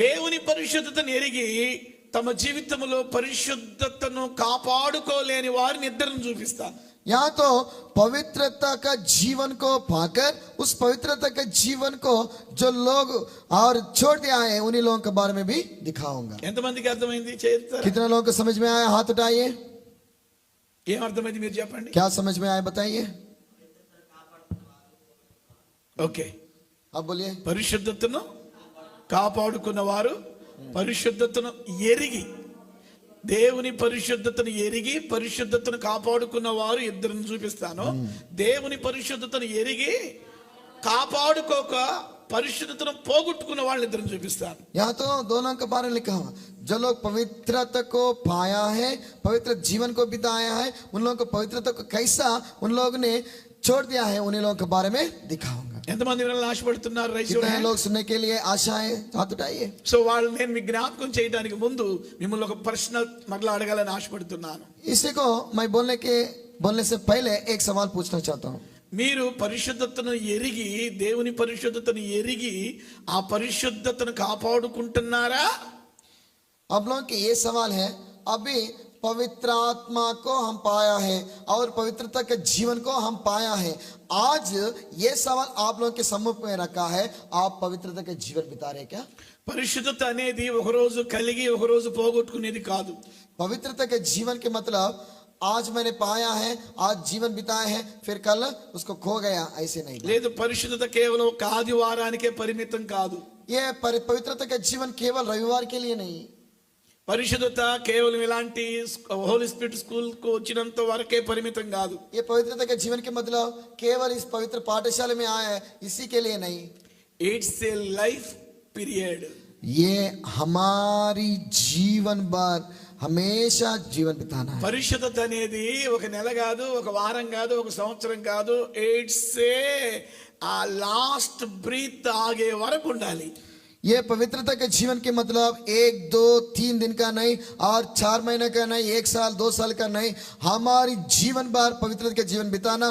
దేవుని పరిశుద్ధతను ఎరిగి తమ జీవితంలో పరిశుద్ధతను కాపాడుకోలేని వారిని ఇద్దరిని చూపిస్తాను. यहाँ तो पवित्रता का जीवन को पाकर उस पवित्रता के जीवन को जो लोग और छोड़ दिया है उन्हीं लोगों के बारे में भी दिखाऊंगा. ఎంతమందికి అర్థమైంది? చేస్తారా? कितने लोगों को समझ में आया? हाथ उठाइए. ఏం అర్థమైంది మీరు చెప్పండి. क्या समझ में आया बताइए. ఓకే, अब बोलिए. పరిశుద్ధతను కాపాడుకున్న వారు, పరిశుద్ధతను ఎరిగి, దేవుని పరిశుద్ధతను ఎరిగి పరిశుద్ధతను కాపాడుకున్న వారు ఇద్దరిని చూపిస్తాను. దేవుని పరిశుద్ధతను ఎరిగి కాపాడుకోక పరిశుద్ధతను పోగొట్టుకున్న వాళ్ళని ఇద్దరిని చూపిస్తాను. यहाँ तो दोनों के बारे में लिखा हुआ, जो लोग पवित्रता को पाया है, पवित्र जीवन को बिताया है, उन लोगों को पवित्रता को कैसा उन लोगों ने छोड़ दिया है उन्हीं लोगों के बारे में दिखाऊंगा. ఎంతమంది వినాలని ఆశపడుతున్నారు? कितने लोग सुनने के लिए आशा है? हाथ उठाइए. సో వాళ్ళు నేను మీకు జ్ఞాపకం చేయడానికి ముందు మిమ్మల్ని ఒక ప్రశ్న మరలా అడగాలని ఆశపడుతున్నాను. इसी को मैं बोलने से पहले एक सवाल पूछना चाहता हूँ. మీరు పరిశుద్ధతను ఎరిగి, దేవుని పరిశుద్ధతను ఎరిగి ఆ పరిశుద్ధతను కాపాడుకుంటున్నారా? आप लोगों के ये सवाल है, अभी पवित्र आत्मा को हम पाया है और पवित्रता के जीवन को हम पाया है. आज ये सवाल आप लोगों के सम्मुख में रखा है, आप पवित्रता के जीवन बिता रहे क्या? పరిశుద్ధత అనేది ఒక రోజు కలిగి ఒక రోజు పోగొట్టుకునేది కాదు. पवित्रता के जीवन के मतलब आज मैंने पाया है, आज जीवन बिताया है, फिर कल उसको खो गया, ऐसे नहीं. లేదు, పరిశుద్ధత కేవలం ఒక ఆదివారానికే పరిమితం కాదు. ये पवित्रता का जीवन केवल रविवार के लिए नहीं. పరిశుద్ధత కేవలం ఇలాంటి హోలీ స్పిరిట్ స్కూల్ కు వచ్చినంత వరకే పరిమితం కాదు. ये पवित्रता के जीवन के मतलब केवल इस पवित्र पाठशाला में आया है इसी के लिए नहीं. It's a life period. ये हमारी जीवन भर हमेशा जीवन बिताना है. పరిశుద్ధత అనేది ఒక నెల కాదు, ఒక వారం కాదు, ఒక సంవత్సరం కాదు. ఇట్స్ ఏ ఆ లాస్ట్ బ్రీత్ ఆగే వరకు ఉండాలి. ये पवित्रता के जीवन के मतलब 1, 2, 3 दिन का नहीं और 4 महीने का नहीं, 1 साल 2 साल का नहीं. हमारी जीवन भर पवित्रता के जीवन बिताना,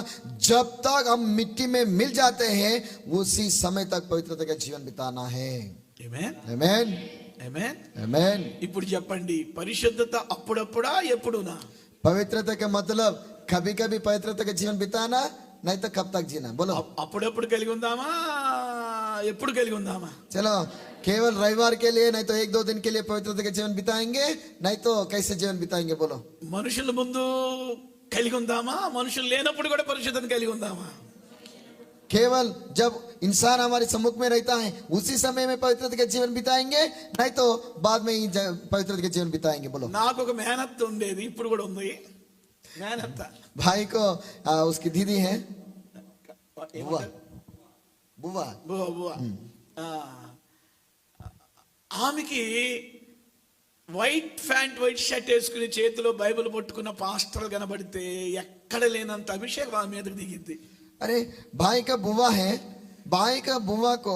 जब तक हम मिट्टी में मिल जाते हैं उसी समय तक पवित्रता का जीवन बिताना है. ఆమేన్, आमेन, ఆమేన్, आमेन. ఇప్పుడు చెప్పండి, పరిశుద్ధత అప్పుడప్పుడా ఎప్పుడునా? पवित्रता का मतलब कभी कभी पवित्रता का जीवन बिताना, नहीं तो कब तक जीना. बोलो. అప్పుడప్పుడు కలిగి ఉందామా, ఎప్పుడు కలిగి ఉందామా? चलो, केवल रविवार के लिए, नहीं तो 1-2 दिन के लिए पवित्रता का जीवन बिताएंगे, नहीं तो कैसे जीवन बिताएंगे. बोलो. మనుషుల ముందు కలిగి ఉందామా, మనుషులు లేనప్పుడు కూడా పరిశుద్ధతను కలిగి ఉందామా? केवल जब इंसान हमारे सम्मुख में रहता है उसी समय में पवित्रता का जीवन बिताएंगे, नहीं तो बाद में ही पवित्रता का जीवन बिताएंगे. बोलो. నాకు ఒక మేనత్త ఉండేది, ఇప్పుడు కూడా ఉంది మేనత్త. भाई को उसकी दीदी है, बुआ, बुआ. బువ్వ, బువ్వ. ఆమెకి వైట్ ప్యాంట్ వైట్ షర్ట్ వేసుకుని చేతిలో బైబిల్ పట్టుకున్న పాస్టర్ కనబడితే ఎక్కడ లేనంత అభిషేకం ఆమె మీదకి దిగింది. अरे भाई का बुआ है, भाई का बुआ को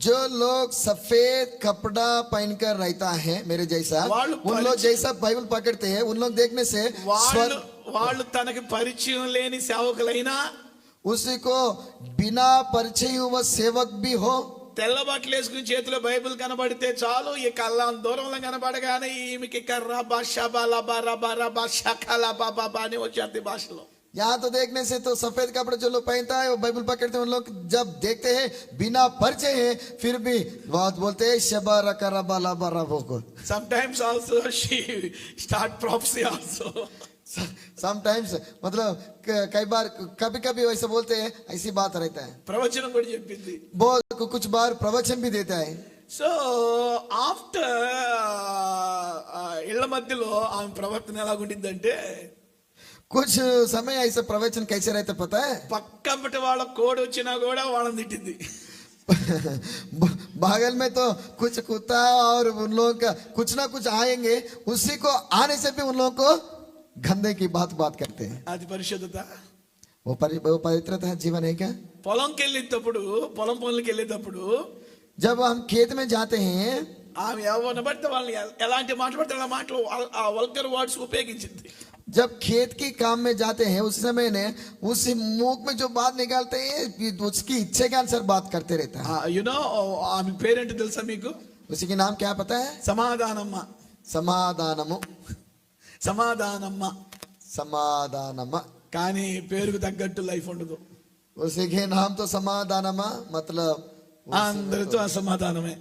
जो लोग सफेद कपड़ा पहनकर रहता है मेरे जैसा, उन लोग जैसा बाइबल पकड़ते हैं, उन लोग देखने से వాళ్ళు తనకి పరిచయం లేని సేవకులైనా, उसी को बिना परिचय हुआ सेवक भी हो, తెల్ల బట్టలు వేసుకుని చేతిలో బైబిల్ కనబడితే చాలు, ఈ కళ్ళం దూరంలో కనబడగానే ఈమెకి కర్రబా షబలబా రబా షకల బాబా అని వచ్చేది భాషలో. यहाँ तो देखने से तो सफेद कपड़े जो लोग पहनता है वो बाइबल पकड़ते हैं, उन लोग जब देखते हैं बिना परिचय है फिर भी बहुत बोलते हैं शबा रका रबा लबा रबो को. Sometimes also she start prophecy also. Sometimes मतलब कई बार कभी कभी वैसे बोलते हैं, ऐसी बात रहता है. ప్రవచనం కూడా చెప్పింది. बहुत कुछ बार प्रवचन भी देता है. సో ఆఫ్టర్ ఇళ్ల మధ్యలో ఆమె ప్రవర్తన ఎలాగుండిందంటే, कुछ समय ऐसा प्रवचन कैसे रहता पता है. పక్కపటి వాళ్ళ కోడి వచ్చినా కూడా వాళ్ళని తిట్టింది. बगल में तो कुछ कुत्ता और उन लोगों का कुछ ना कुछ आएंगे, उसी को आने से भी उन लोगों को गंदे की बात करते हैं. అది పరిశుద్ధత. वो पवित्रता जीवन है क्या. పొలంకి వెళ్ళేటప్పుడు, పొలం పనులకి వెళ్ళేటప్పుడు जब हम खेत में जाते हैं, ఆమె ఎవరిని బట్టి వాళ్ళని ఎలాంటి మాట పడితే అలా మాటలు ఆ వల్గర్ వర్డ్స్ ఉపయోగించింది. जब खेत के काम में जाते हैं उस समय ने उसी मुख में जो बात निकालते हैं उसकी इच्छा के अनुसार बात करते रहता है. యు నో ఆమె పేరేంటి తెలుసా మీకు? उसी के नाम क्या पता है? సమాధానమ్మ. సమాధానము. సమాధానమ్మ. సమాధానమ. కానీ పేరుకు తగ్గట్టు లైఫ్ ఉండదు. उसी के नाम तो समाधानमा, मतलब అందరితో అసమాధానమే.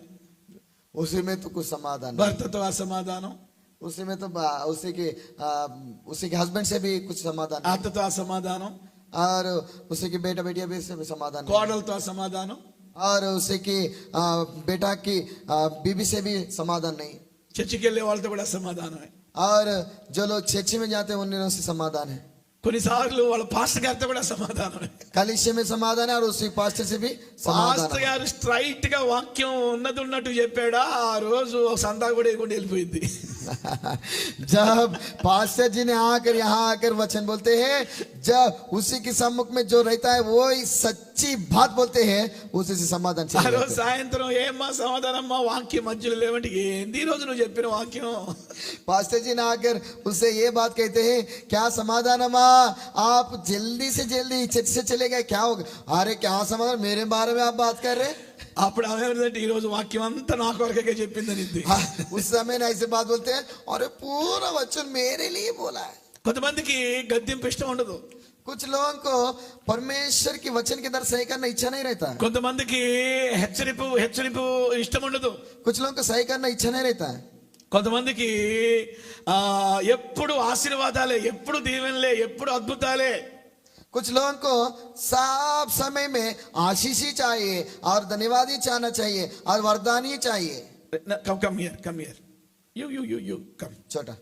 उसी में तो कुछ समाधान नहीं. భర్తతో అసమాధానం, उसी में तो उसी के हस्बैंड से भी कुछ समाधान नहीं. అత్తతో అసమాధానం, और उसी की बेटा बेटिया भी से भी समाधान नहीं. కోడలతో అసమాధానం, और उसी की बेटा की बीबी से भी समाधान नहीं. చర్చికి వెళ్ళే వాళ్ళతో కూడా అసమాధానమే. और जो लोग चर्च में जाते हैं उन से समाधान है. కొన్నిసార్లు వాళ్ళ పాస్టర్ గారితో కూడా సమాధానమే. कलीसिया में समाधान है और उसी पास्टर से भी समाधान పాస్టర్ है. గారు స్ట్రైట్ గా వాక్యం ఉన్నది ఉన్నట్టు చెప్పాడా, ఆ రోజు సందా కూడా ఇవ్వకుండా వెళ్ళిపోయింది. जब पास्टर जी ने आकर यहाँ आकर वचन बोलते हैं, जब उसी के सम्मुख में जो रहता है वो ही सच्ची बात बोलते हैं, उसी से समाधान ఆ चाहिए. రోజు సాయంత్రం ఏమ్మా సమాధానమ్మా వాక్యం మధ్యలో లేవంటే ఏంది ఈ రోజు నువ్వు చెప్పిన వాక్యం. पास्टर जी ने आकर उससे ये बात कहते हैं, क्या समाधान अम्मा, आप जल्दी से जल्दी चर्च से चले गए, क्या होगा? अरे क्या समाधान, मेरे बारे में आप बात कर रहे हैं? అప్పుడు ఆమె ఈ రోజు వాక్యం అంతా నా కొరకే చెప్పిందని. हाँ, उस समय ना ऐसे बात बोलते हैं, अरे पूरा वचन मेरे लिए बोला है. కొంతమందికి గద్దింపు ఇష్టం ఉండదు. कुछ लोगों को परमेश्वर की वचन के दर सही करना इच्छा नहीं रहता है. కొంతమందికి హెచ్చరిపు ఇష్టం ఉండదు. कुछ लोगों को सही करना इच्छा नहीं रहता है. కొంతమందికి ఎప్పుడు ఆశీర్వాదాలే, ఎప్పుడు దీవెనలే, ఎప్పుడు అద్భుతాలే. कुछ लोगों को सब समय में आशीष ही चाहिए और धन्यवाद ही चाहना चाहिए और वरदान ही चाहिए. Come here you come. छोटा.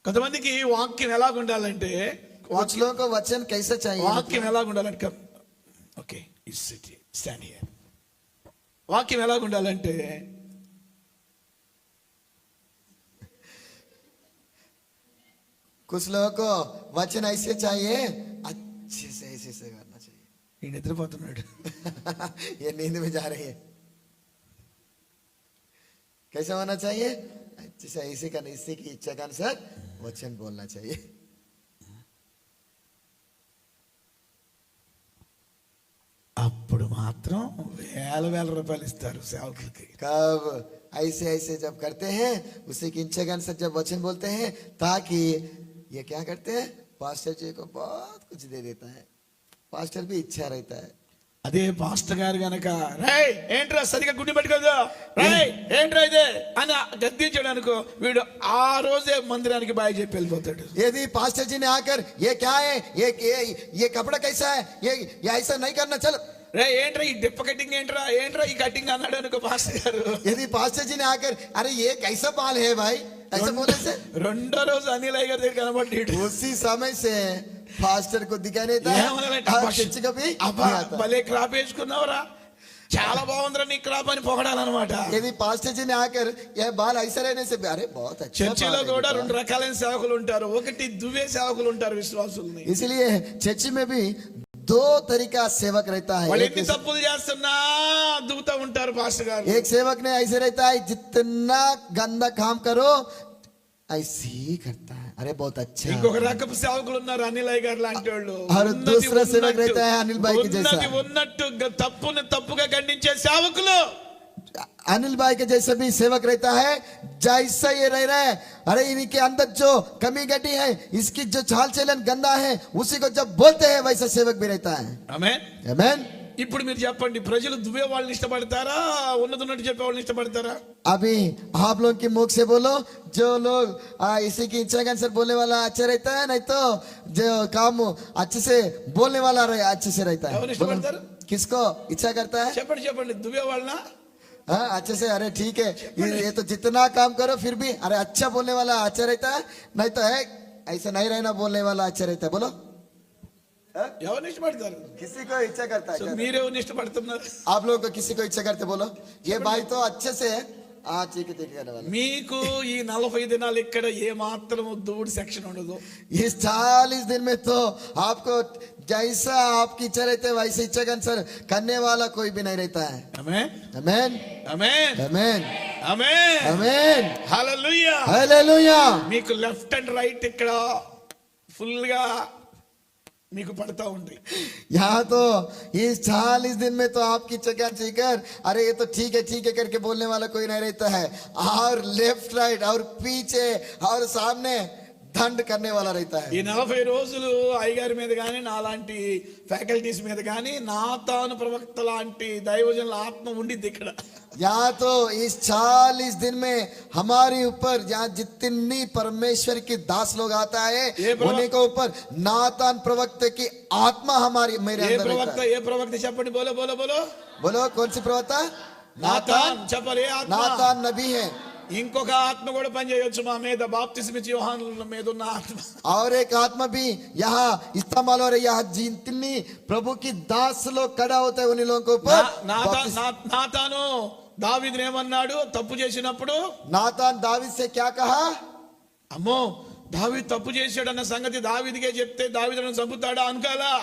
కొంతమందికి వాక్యం ఎలాగ ఉండాలంటే, कुछ लोगों को वचन कैसे चाहिए? వాక్యం ఎలాగ ఉండాలంటే, కమ్ ఓకే స్టాండ్ హియర్. వాక్యం ఎలాగ ఉండాలంటే, कुछ लोगों को वचन ऐसे चाहिए, अच्छे से ऐसे करना चाहिए. ఈ నిద్రపోతున్నాడు. ये नींद में जा रही है. कैसा होना चाहिए? अच्छे से ऐसे करना, इसी की इच्छा के अनुसार वचन बोलना चाहिए. అప్పుడు మాత్రం వేల వేల రూపాయలు ఇస్తారు సేవకులకి. कब ऐसे ऐसे जब करते हैं, उसी की इच्छा के अनुसार जब वचन बोलते हैं, ताकि ये क्या करते हैं, पास्टर जी को बहुत कुछ दे देता है. पास्टर भी इच्छा रहता है. అదే పాస్టర్ గారు గనక రేయ్ ఏంట్రా సరిగా గుడ్డి పెట్టుకోదా, రేయ్ ఏంట్రా ఇదే అని గద్దించాడు అనుకో, వీడు ఆ రోజే మందిరానికి బాయ్ చెప్పి వెళ్ళిపోతాడు. यदि पास्टर जी ने आकर ये क्या है, ये कपड़ा कैसा है, ये ऐसा नहीं करना, चल. రే ఏంట్రా ఈ డిప్ప కటింగ్, ఏంట్రా ఈ కటింగ్ అన్నాడు అనుకో పాస్టర్ గారు. यदि पास्टर जी ने आकर अरे ये कैसा बाल है भाई, ऐसा बोले से, రెండో రోజు అనిల్ అయ్య గారి దగ్గర కనబడ్డాడు. उसी समय से पास्टर को दिखाई नहीं था. चर्च का भी అబ్బా नहीं आता. భలే క్రాప్ వేసుకున్నావురా, చాలా బాగుందిరా నీ క్రాప్ అని పొగడాలన్నమాట. यदि पास्टर जी ने आकर यह बाल ऐसा रहने से, अरे बहुत अच्छा చర్చిలో बाल है కూడా बेटा. రెండు రకాలైన సేవకులు ఉంటారు. ఒకటి దువ్వే సేవకులు ఉంటారు విశ్వాసుల్ని. इसलिए चर्च में भी दो तरीका सेवक रहता है. వాళ్ళు ఎన్ని తప్పులు చేస్తున్నా దువ్వుతా ఉంటారు పాస్టర్ గారు. एक सेवक ने ऐसे रहता है, जितना गंदा काम करो ऐसे ही करता है, अरे बहुत अच्छा. ఇంకొక రకపు సేవకులు ఉన్నారు అనిల్ అయ్య గారు లాంటి వాళ్ళు. और दूसरा सेवक रहता है अनिल भाई के जैसा. ఉన్నట్టు తప్పుని తప్పుగా ఖండించే సేవకులు. अनिल भाई के जैसे भी सेवक रहता है, जैसा ये रह रहा है, अरे इनके अंदर जो कमी घटी है, इसकी जो चाल चलन गंदा है, उसी को जब बोलते हैं वैसा सेवक भी रहता है. ఆమేన్. आमीन. ఇప్పుడు మీరు చెప్పండి, ప్రజలు దువ్వే వాళ్ళని ఇష్టపడతారా, ఉన్నది చెప్పే వాళ్ళని ఇష్టపడతారా? अभी आप लोग की मुख से बोलो, जो लोग इसी की इच्छा के अनुसार बोलने वाला अच्छा रहता है, नहीं तो जो काम अच्छे से बोलने वाला अच्छे से रहता है. ఎవరిని ఇష్టపడతారు? किसको इच्छा करता है? చెప్పండి దువ్వే వాళ్ళనా? हाँ, अच्छे से, अरे ठीक है, ये तो जितना काम करो फिर भी अरे अच्छा बोलने वाला अच्छा रहता है, नहीं तो है ऐसा नहीं रहना बोलने वाला अच्छा रहता है. बोलो ఎవరిని ఇష్టపడతారు? किसी को इच्छा करता है సో क्या? మీరెవరిని ఇష్టపడుతున్నారు? आप लोग को किसी को इच्छा करते, बोलो ये भाई तो अच्छे से हाँ ठीक है करने वाला. మీకు ఈ 40 దినాలు ఇక్కడ ఏ మాత్రం దూడు సెక్షన్ ఉండదు. इस 40 दिन में तो आपको जैसा आपकी इच्छा रहते है वैसे इच्छा के अनुसार करने वाला कोई भी नहीं रहता है. ఆమేన్ आमीन. ఆమేన్ आमीन. ఆమేన్ आमीन. మీకు పడతా ఉంటాయి. यहाँ तो इस 40 दिन में तो आपकी चका चीकर अरे ये तो ठीक है करके बोलने वाला कोई नहीं रहता है, और लेफ्ट राइट और पीछे और सामने दंड करने वाला रहता है. ఈ 40 రోజులు అయ్యగారి మీద కానీ నాలాంటి ఫ్యాకల్టీస్ మీద కానీ నాతాను ప్రవక్త లాంటి దైవజనుల ఆత్మ ఉండిద్ది ఇక్కడ. यहाँ तो इस 40 दिन में हमारे ऊपर यहाँ जितनी परमेश्वर की दास लोग आता है उन्हीं के ऊपर नातान प्रवक्ता की आत्मा हमारी मेरे ఏ अंदर रहता ప్రవక్త है. ఏ ప్రవక్త చెప్పండి, బోలో బోలో బోలో. बोलो कौन सी प्रवक्ता? నాతాన్ చెప్పాలి. ఏ ఆత్మ? नातान नबी है. ఇంకొక ఆత్మ కూడా పనిచేయొచ్చు మా మీద, బాప్తిస్మ ఇచ్చే యోహాను మీద ఉన్న ఆత్మ. और एक आत्मा भी यहाँ इस्तेमाल हो रही है. जितनी प्रभु की दास लोग खड़ा होता है उन्हीं लोगों के ऊपर నాతాను దావీదుని ఏమన్నాడు తప్పు చేసినప్పుడు? नातान दावीद से क्या कहा? అమ్మో దావీదు తప్పు చేశాడన్న సంగతి దావీదుకే చెప్తే దావీదును చంపుతాడా అనుకోలా.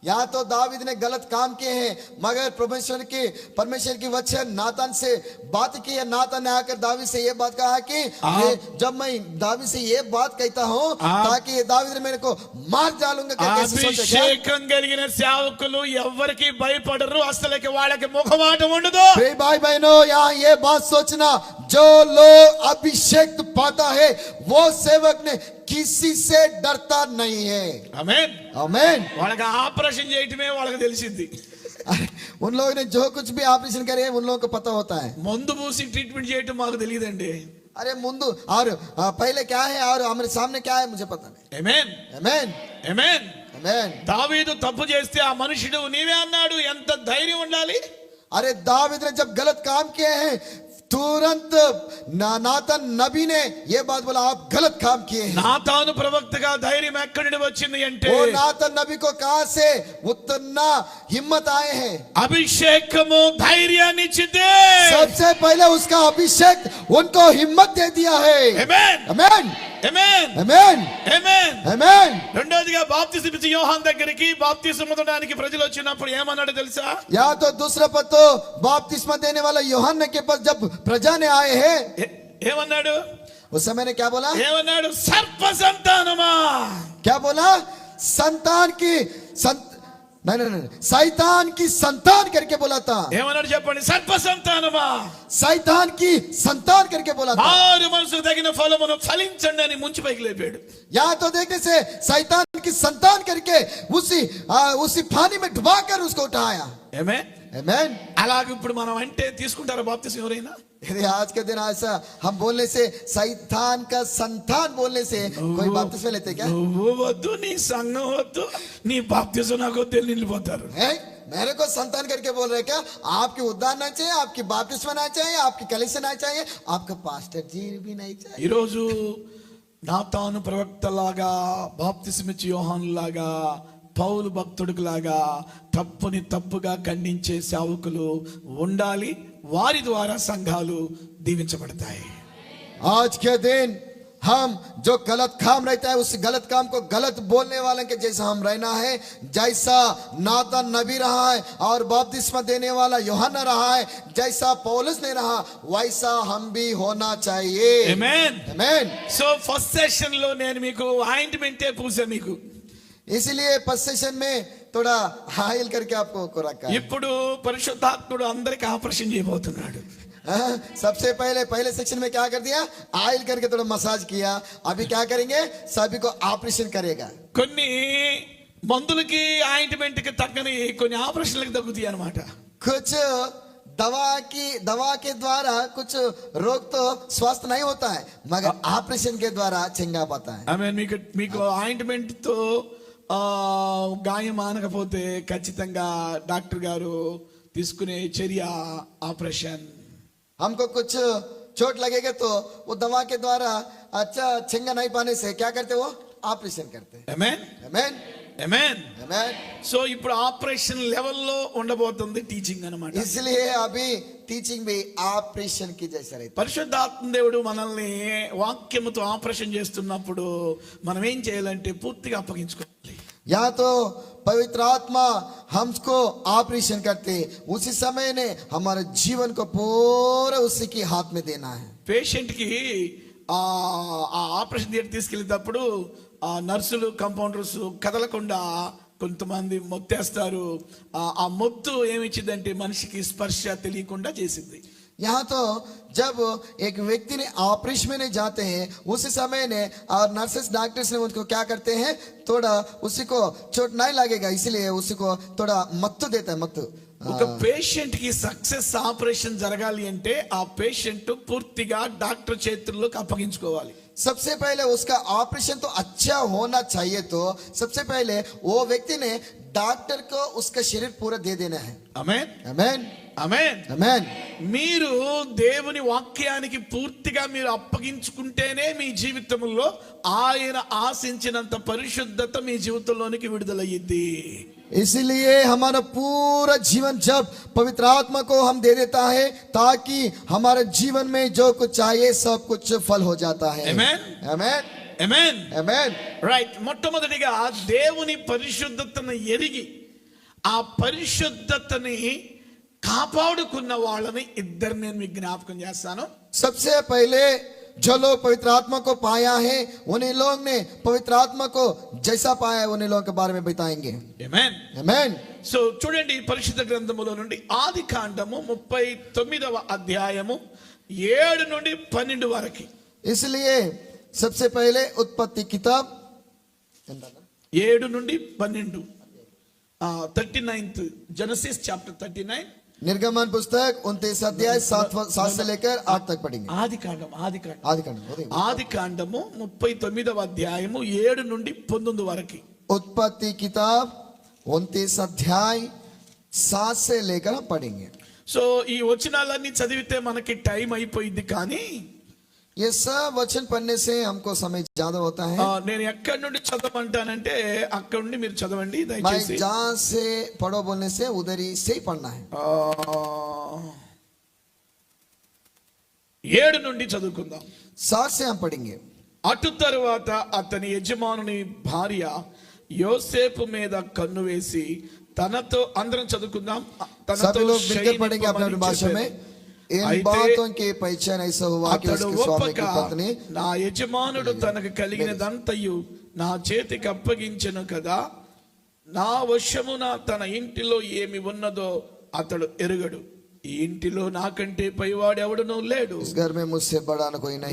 यहाँ तो दावीद ने गलत काम किए हैं, मगर परमेश्वर की वचन नातान से बात की है. नातान ने आकर दावीद से ये बात कहा कि जब मैं दावीद से ये बात कहता हूँ ताकि ये दावीद ने मेरे को मार डालूंगा करके ऐसे सोचा क्या? అభిషేకం కలిగిన సేవకులు ఎవరికి భయపడరు, అసలుకి వాళ్ళకి ముఖమాట ఉండదు. प्रिय भाई बहनों, यहाँ ये बात सोचना, जो लोग अभिषेक पाता है वो सेवक ने किसी से डरता नहीं है. ఆమేన్. आमीन. వాళ్ళకి ఆపరేషన్ చేయటమే వాళ్ళకి తెలిసింది. उन लोगों ने जो कुछ भी ऑपरेशन करे उन लोगों को पता होता है. మందు పూసి ట్రీట్మెంట్ చేయటం మాకు తెలియదండి. अरे मुंदू और पहले क्या है और हमारे सामने क्या है मुझे पता नहीं. ఆమేన్. आमीन. ఆమేన్. आमीन. దావీదు తప్పు చేస్తే ఆ మనుషుడు నీవే అన్నాడు, ఎంత ధైర్యం ఉండాలి. अरे दावीद ने जब गलत काम किए हैं तुरंत नातान नबी ने ये बात बोला, आप गलत काम किए हैं. నాతాను ప్రవక్తగా ధైర్యం ఎక్కడి నుండి వచ్చింది అంటే वो नातान नबी को कहां से उतना हिम्मत आए हैं? అభిషేకము ధైర్యాన్ని ఇచ్చింది. सबसे पहले उसका अभिषेक उनको हिम्मत दे दिया है. ఆమేన్. आमीन. ఆమేన్. आमीन. ఆమేన్. आमीन. రెండోదిగా బాప్తిస్మ ఇచ్చే యోహాను దగ్గరికి బాప్తిస్మ పొందడానికి ప్రజలు వచ్చినప్పుడు ఏమన్నాడు తెలుసా? या तो दूसरा पत्तो बपतिस्मा देने वाला यूहन्ना के पास जब प्रजा ने आए हैं ఏమన్నాడు? उस समय ने क्या बोला? ఏమన్నాడు? సర్ప సంతానమా. क्या बोला? संतान की नहीं शैतान की संतान करके बोला था. ఏమన్నాడు చెప్పండి? సర్ప సంతానమా. शैतान की संतान करके बोला था. మారు మనసుకు తగిన ఫలమును ఫలించండి అని ముంచి పైకి లేపాడు. यहाँ तो देखने से शैतान की संतान करके उसी पानी में डुबाकर उसको उठाया. ఆమేన్. आमीन. అలాగే ఇప్పుడు మనం అంటే తీసుకుంటారా బాప్తిస్మ ఎవరైనా? यदि आज के दिन ऐसा हम बोलने से शैतान का संतान बोलने से कोई बपतिस्मा लेते क्या? నువ్వు వద్దు, నీ సంఘం వద్దు, నీ బాప్తిస్మ నాకు వద్దు, నిలిపోతారు. मेरे को संतान करके बोल रहे क्या? आपकी उद्धार नहीं चाहिए, आपकी बपतिस्मा नहीं चाहिए, आपकी कलीसिया नहीं चाहिए, आपका पास्टर जी भी नहीं चाहिए. ఈరోజు నాతాను ప్రవక్తలాగా, బాప్తిస్మ ఇచ్చే యోహాను లాగా, పౌలు భక్తుడికి లాగా తప్పుని తప్పుగా ఖండించే సేవకులు ఉండాలి. వారి ద్వారా సంఘాలు దీవించబడతాయి. आज के दिन हम जो गलत काम रहता है उस गलत काम को गलत बोलने वाले के जैसा हम रहना है. जैसा नातान नबी रहा है और बपतिस्मा देने वाला यूहन्ना रहा है, जैसा पौलुस ने रहा वैसा हम भी होना चाहिए. ఆమేన్. आमीन. సో ఫస్ట్ సెషన్ లో నేను మీకు ఆయింట్మెంటే పూసా మీకు. इसलिए फर्स्ट सेशन में थोड़ा हाइल करके आपको रखा है. ఇప్పుడు పరిశుద్ధాత్ముడు అందరికి ఆపరేషన్ చేయబోతున్నాడు. सबसे पहले सेक्शन में क्या कर दिया? आयल करके थोड़ा मसाज किया. अभी क्या करेंगे? सभी को ऑपरेशन करेगा. కొన్ని మందులకి ఆయింట్మెంట్ కి తగ్గని కొన్ని ఆపరేషన్లకు తగ్గుతాయి అన్నమాట. कुछ दवा के द्वारा कुछ रोग तो स्वस्थ नहीं होता है, मगर ऑपरेशन के द्वारा चंगा पाता है. ఆమె మీకు ఆయింట్మెంట్ తో గాయం ఆనకపోతే ఖచ్చితంగా డాక్టర్ గారు తీసుకునే చర్య ఆపరేషన్. हमको कुछ चोट लगेगा तो वो दवा के द्वारा अच्छा चंगा नहीं पाने से क्या करते? वो ऑपरेशन करते हैं. ఆమేన్. आमीन. ఆమేన్. आमीन. సో ఇప్పుడు ఆపరేషన్ లెవెల్లో ఉండబోతుంది టీచింగ్ అన్నమాట. इसलिए अभी टीचिंग भी ऑपरेशन की जैसा रहती है. పరిశుద్ధాత్మ దేవుడు మనల్ని వాక్యముతో ఆపరేషన్ చేస్తున్నప్పుడు మనం ఏం చేయాలంటే పూర్తిగా అప్పగించుకోవాలి. या तो पवित्र आत्मा हमको ऑपरेशन करते, उसी समय ने हमारे जीवन को पूरा उसी के हाथ में देना है. పేషెంట్ కి ఆ ఆపరేషన్ థియేటర్ తీసుకెళ్ళేటప్పుడు ఆ నర్సులు, కంపౌండర్స్ కదలకుండా కొంతమంది మొత్తేస్తారు. ఆ మొత్తు ఏమిచ్చిందంటే మనిషికి స్పర్శ తెలియకుండా చేసింది. यहाँ तो जब एक व्यक्ति ने ऑपरेशन में जाते हैं उसी समय ने और नर्सेस डॉक्टर्स ने उनको क्या करते हैं, थोड़ा उसी को चोट नहीं लगेगा इसलिए उसी को थोड़ा मत्तु देता है मत्तु. ఒక పేషెంట్ కి సక్సెస్ ఆపరేషన్ జరగాలి అంటే ఆ పేషెంట్ పూర్తిగా డాక్టర్ చేతుల్లోకి అప్పగించుకోవాలి. सबसे पहले उसका ऑपरेशन तो अच्छा होना चाहिए, तो सबसे पहले वो व्यक्ति ने डॉक्टर को उसका शरीर पूरा दे देना है. ఆమేన్, आमेन ఆమేన్. आमेन. మీరు దేవుని వాక్యానికి పూర్తిగా మీరు అప్పగించుకుంటేనే మీ జీవితంలో ఆయన ఆశించినంత పరిశుద్ధత మీ జీవితంలోనికి విడుదలయ్యిద్ది. इसलिए हमारा पूरा जीवन जब पवित्र आत्मा को हम दे देता है ताकि हमारे जीवन में जो कुछ चाहिए सब कुछ फल हो जाता है. Amen. आमेन ఆమేన్, आमेन. రైట్. మొట్టమొదటిగా దేవుని పరిశుద్ధతను ఎరిగి ఆ పరిశుద్ధతని కాపాడుకున్న వాళ్ళని ఇద్దరు నేను మీకు జ్ఞాపకం చేస్తాను. सबसे पहले जो लोग पवित्र आत्मा को पाया है उन्हीं लोग ने पवित्र आत्मा को जैसा पाया है उन्हीं लोगों के बारे में बताएंगे. ఆమేన్. आमेन. సో చూడండి, పరిశుద్ధ గ్రంథములో నుండి ఆది కాండము 39వ అధ్యాయము 7 నుండి 12 వరకు. इसलिए सबसे पहले उत्पत्ति किताब 7 నుండి 12, 39th జెనసిస్ చాప్టర్ 39. निर्गमन पुस्तक 29 अध्याय 7 से लेकर 8 तक पढ़ेंगे. ఆది కాండం आदि कांड 39వ అధ్యాయము 7 నుండి 19 వరకు. उत्पत्ति किताब 29 अध्याय 7 से लेकर हम पढ़ेंगे. సో ఈ వచనాలన్నీ చదివితే మనకి టైం అయిపోయింది, కానీ ये सब वचन पढ़ने से हमको समय ज्यादा होता है. నేను ఎక్కడి నుండి చదవమంటానంటే అక్కడి నుండి మీరు చదవండి मैं దయచేసి. जहाँ से पढ़ो बोलने से उधर ही से ही पढ़ना है. 7 నుండి చదువుకుందాం. 7 से हम पढ़ेंगे. అటు తరువాత అతని యజమానుని భార్య యోసేపు మీద కన్ను వేసి తనతో, అందరం చదువుకుందాం, सभी लोग मिलकर पढ़ेंगे अपने अपनी भाषा में. इन बातों की पहचान ऐसा हुआ कि అతడు उसके स्वामी की ఒప్పక पत्नी నా యజమానుడు తనకు కలిగినదంతయు నా చేతికి అప్పగించెను కదా, నా వశమున తన ఇంటిలో ఏమి ఉన్నదో అతడు ఎరుగడు. ఈ ఇంటిలో నాకంటే పైవాడు ఎవడునూ లేడు. इस घर में मुझसे बड़ा न कोई नहीं.